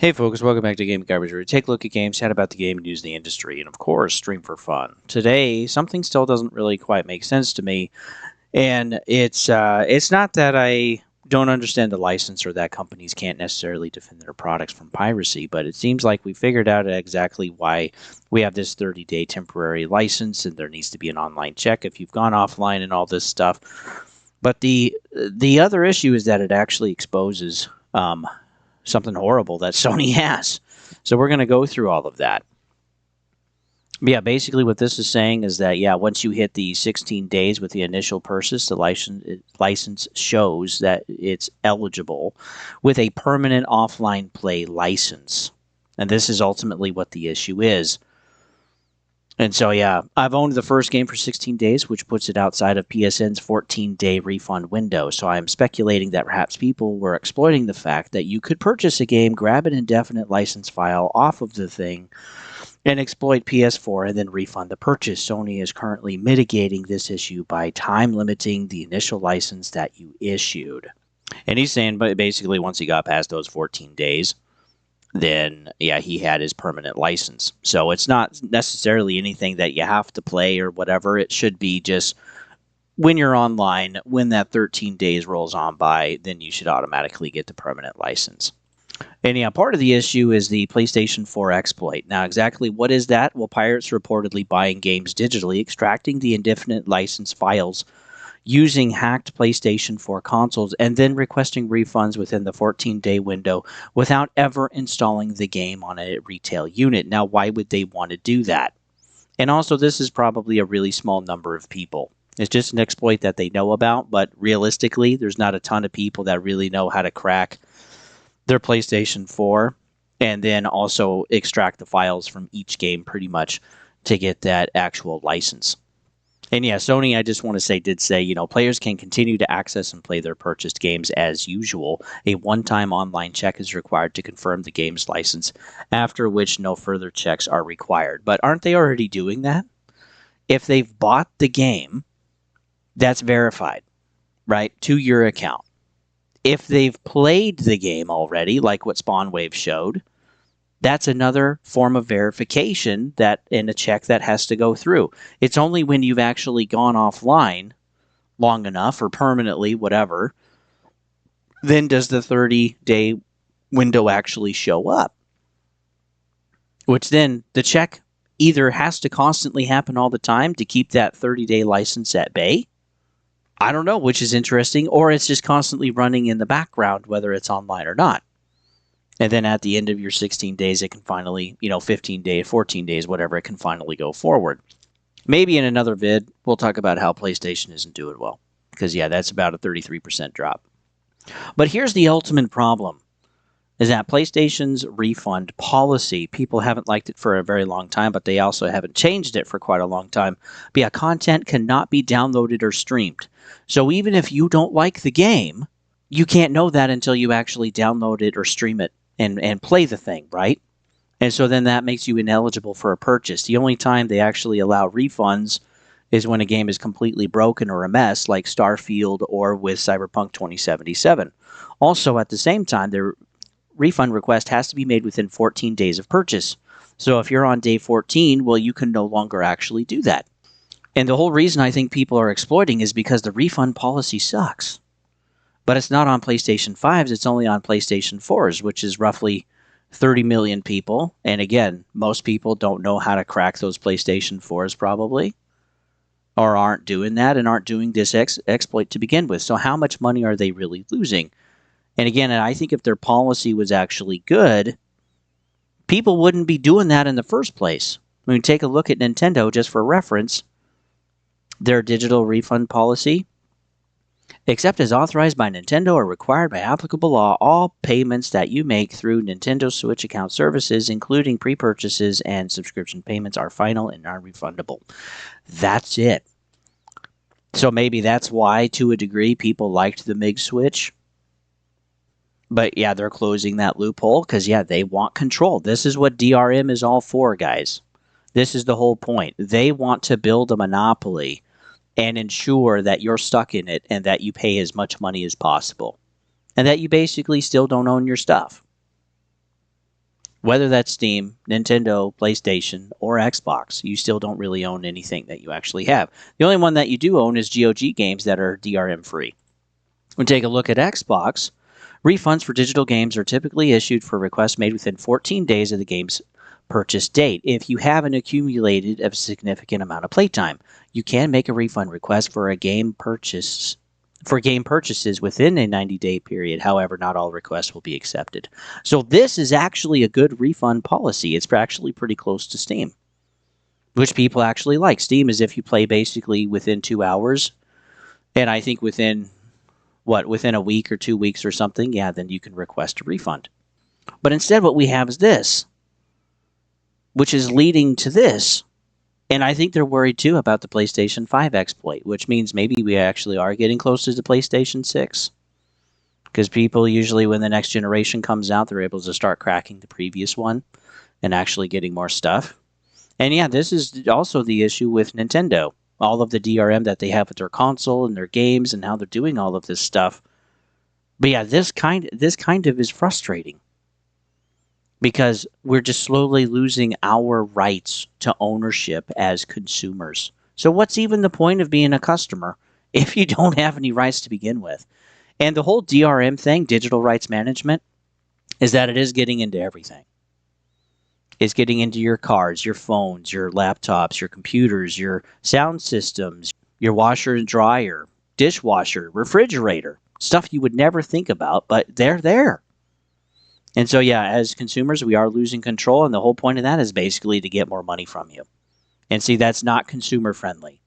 Hey folks, welcome back to Game Garbage, where we take a look at games, chat about the game, news in the industry, and of course, stream for fun. Today, something still doesn't really quite make sense to me, and it's not that I don't understand the license or that companies can't necessarily defend their products from piracy, but it seems like we figured out exactly why we have this 30-day temporary license, and there needs to be an online check if you've gone offline and all this stuff. But the other issue is that it actually exposes something horrible that Sony has. So we're going to go through all of that. Yeah, basically what this is saying is that, yeah, once you hit the 16 days with the initial purchase, the license shows that it's eligible with a permanent offline play license. And this is ultimately what the issue is. And so, yeah, I've owned the first game for 16 days, which puts it outside of PSN's 14-day refund window. So I'm speculating that perhaps people were exploiting the fact that you could purchase a game, grab an indefinite license file off of the thing, and exploit PS4 and then refund the purchase. Sony is currently mitigating this issue by time limiting the initial license that you issued. And he's saying, but basically, once he got past those 14 days, then yeah, he had his permanent license. So it's not necessarily anything that you have to play or whatever. It should be just when you're online, when that 13 days rolls on by, then you should automatically get the permanent license. And yeah, part of the issue is the PlayStation 4 exploit. Now, exactly what is that? Well, pirates reportedly buying games digitally, extracting the indefinite license files using hacked PlayStation 4 consoles, and then requesting refunds within the 14-day window without ever installing the game on a retail unit. Now, why would they want to do that? And also, this is probably a really small number of people. It's just an exploit that they know about, but realistically, there's not a ton of people that really know how to crack their PlayStation 4 and then also extract the files from each game pretty much to get that actual license. And yeah, Sony, I just want to say, did say, players can continue to access and play their purchased games as usual. A one-time online check is required to confirm the game's license, after which no further checks are required. But aren't they already doing that? If they've bought the game, that's verified, right, to your account. If they've played the game already, like what Spawnwave showed, that's another form of verification that in a check that has to go through. It's only when you've actually gone offline long enough or permanently, whatever, then does the 30-day window actually show up. Which then the check either has to constantly happen all the time to keep that 30-day license at bay. I don't know, which is interesting, or it's just constantly running in the background, whether it's online or not. And then at the end of your 16 days, it can finally, 15 days, 14 days, whatever, it can finally go forward. Maybe in another vid, we'll talk about how PlayStation isn't doing well. Because, yeah, that's about a 33% drop. But here's the ultimate problem, is that PlayStation's refund policy, people haven't liked it for a very long time, but they also haven't changed it for quite a long time. But yeah, content cannot be downloaded or streamed. So even if you don't like the game, you can't know that until you actually download it or stream it and play the thing, right? And so then that makes you ineligible for a purchase. The only time they actually allow refunds is when a game is completely broken or a mess, like Starfield or with Cyberpunk 2077. Also, at the same time, their refund request has to be made within 14 days of purchase. So if you're on day 14, well, you can no longer actually do that. And the whole reason I think people are exploiting is because the refund policy sucks. But it's not on PlayStation 5s, it's only on PlayStation 4s, which is roughly 30 million people. And again, most people don't know how to crack those PlayStation 4s probably, or aren't doing that and aren't doing this exploit to begin with. So how much money are they really losing? And again, I think if their policy was actually good, people wouldn't be doing that in the first place. I mean, take a look at Nintendo just for reference. Their digital refund policy, except as authorized by Nintendo or required by applicable law, all payments that you make through Nintendo Switch account services, including pre-purchases and subscription payments, are final and non-refundable. That's it. So maybe that's why, to a degree, people liked the MiG Switch. But yeah, they're closing that loophole because, yeah, they want control. This is what DRM is all for, guys. This is the whole point. They want to build a monopoly and ensure that you're stuck in it and that you pay as much money as possible and that you basically still don't own your stuff. Whether that's Steam, Nintendo, PlayStation, or Xbox, you still don't really own anything that you actually have. The only one that you do own is GOG games that are DRM free. When we take a look at Xbox, refunds for digital games are typically issued for requests made within 14 days of the game's purchase date. If you haven't accumulated a significant amount of playtime, you can make a refund request for game purchases within a 90-day period. However, not all requests will be accepted. So this is actually a good refund policy. It's actually pretty close to Steam, which people actually like. Steam is if you play basically within 2 hours, and I think within a week or 2 weeks or something, yeah, then you can request a refund. But instead what we have is this, which is leading to this. And I think they're worried too about the PlayStation 5 exploit, which means maybe we actually are getting close to the PlayStation 6. Because people usually, when the next generation comes out, they're able to start cracking the previous one and actually getting more stuff. And yeah, this is also the issue with Nintendo. All of the DRM that they have with their console and their games and how they're doing all of this stuff. But yeah, this kind of is frustrating. Because we're just slowly losing our rights to ownership as consumers. So what's even the point of being a customer if you don't have any rights to begin with? And the whole DRM thing, digital rights management, is that it is getting into everything. It's getting into your cars, your phones, your laptops, your computers, your sound systems, your washer and dryer, dishwasher, refrigerator, stuff you would never think about, but they're there. And so, yeah, as consumers, we are losing control, and the whole point of that is basically to get more money from you. And see, that's not consumer friendly.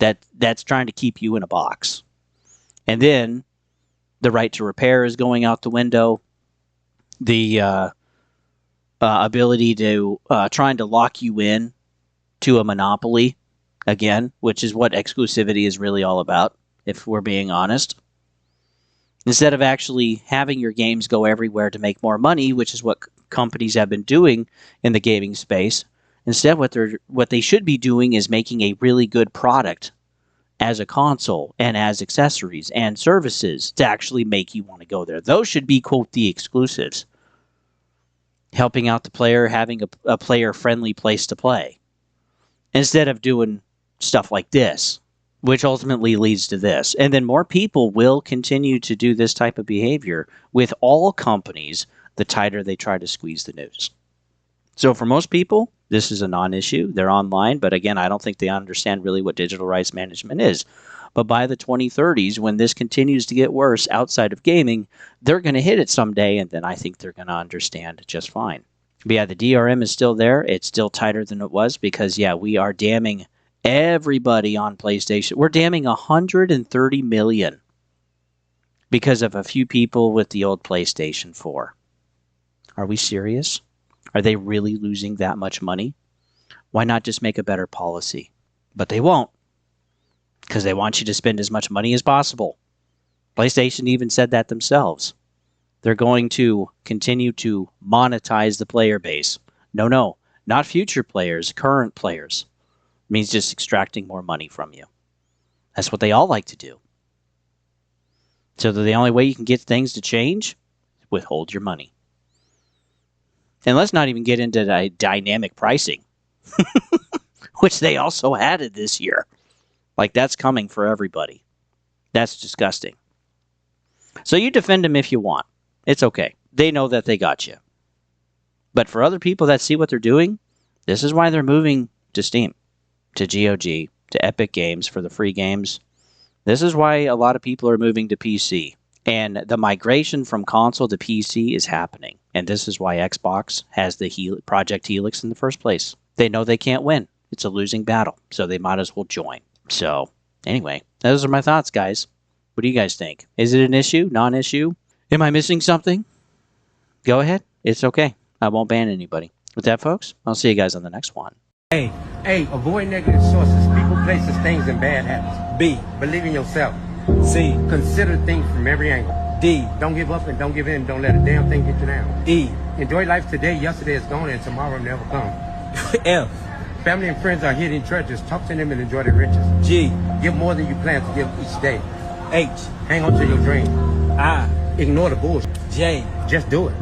That's trying to keep you in a box. And then the right to repair is going out the window. The ability to trying to lock you in to a monopoly, again, which is what exclusivity is really all about, if we're being honest. Instead of actually having your games go everywhere to make more money, which is what companies have been doing in the gaming space, instead what they should be doing is making a really good product as a console and as accessories and services to actually make you want to go there. Those should be, quote, the exclusives. Helping out the player, having a player-friendly place to play. Instead of doing stuff like this, which ultimately leads to this. And then more people will continue to do this type of behavior with all companies the tighter they try to squeeze the news. So for most people, this is a non-issue. They're online, but again, I don't think they understand really what digital rights management is. But by the 2030s, when this continues to get worse outside of gaming, they're going to hit it someday, and then I think they're going to understand just fine. But yeah, the DRM is still there. It's still tighter than it was because, yeah, we are damning everybody on PlayStation. We're damning 130 million because of a few people with the old PlayStation 4. Are we serious? Are they really losing that much money? Why not just make a better policy? But they won't, because they want you to spend as much money as possible. PlayStation even said that themselves. They're going to continue to monetize the player base. No, not future players, current players. It means just extracting more money from you. That's what they all like to do. So the only way you can get things to change is withhold your money. And let's not even get into the dynamic pricing, which they also added this year. Like, that's coming for everybody. That's disgusting. So you defend them if you want. It's okay. They know that they got you. But for other people that see what they're doing, this is why they're moving to Steam, to GOG, to Epic Games for the free games. This is why a lot of people are moving to PC. And the migration from console to PC is happening. And this is why Xbox has the Project Helix in the first place. They know they can't win. It's a losing battle. So they might as well join. So anyway, those are my thoughts, guys. What do you guys think? Is it an issue? Non-issue? Am I missing something? Go ahead. It's okay. I won't ban anybody. With that, folks, I'll see you guys on the next one. A, avoid negative sources, people, places, things, and bad habits. B, believe in yourself. C, consider things from every angle. D, don't give up and don't give in. Don't let a damn thing get you down. E, enjoy life today. Yesterday is gone and tomorrow never comes. F, family and friends are hidden treasures. Talk to them and enjoy their riches. G, give more than you plan to give each day. H, hang on to your dream. I, ignore the bullshit. J, just do it.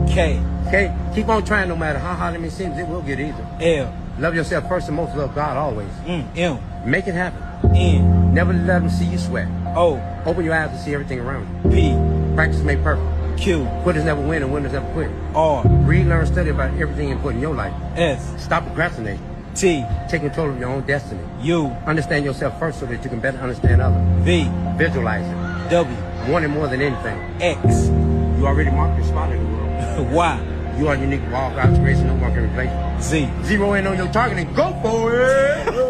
K, Okay? Keep on trying no matter how hard it may seem. It will get easier. L. Love yourself first and most. Love God always. M. Make it happen. N. Never let them see you sweat. O. Open your eyes to see everything around you. P. Practice make perfect. Q. Quitters never win and winners never quit. R. Read, learn, study about everything important in your life. S. Stop procrastinating. T. Take control of your own destiny. U. Understand yourself first so that you can better understand others. V. Visualize it. W. Want it more than anything. X. You already marked your spot in the world. Y. You are unique. Walk out, creation, no one can replace you. Z. Zero in on your target and go for it.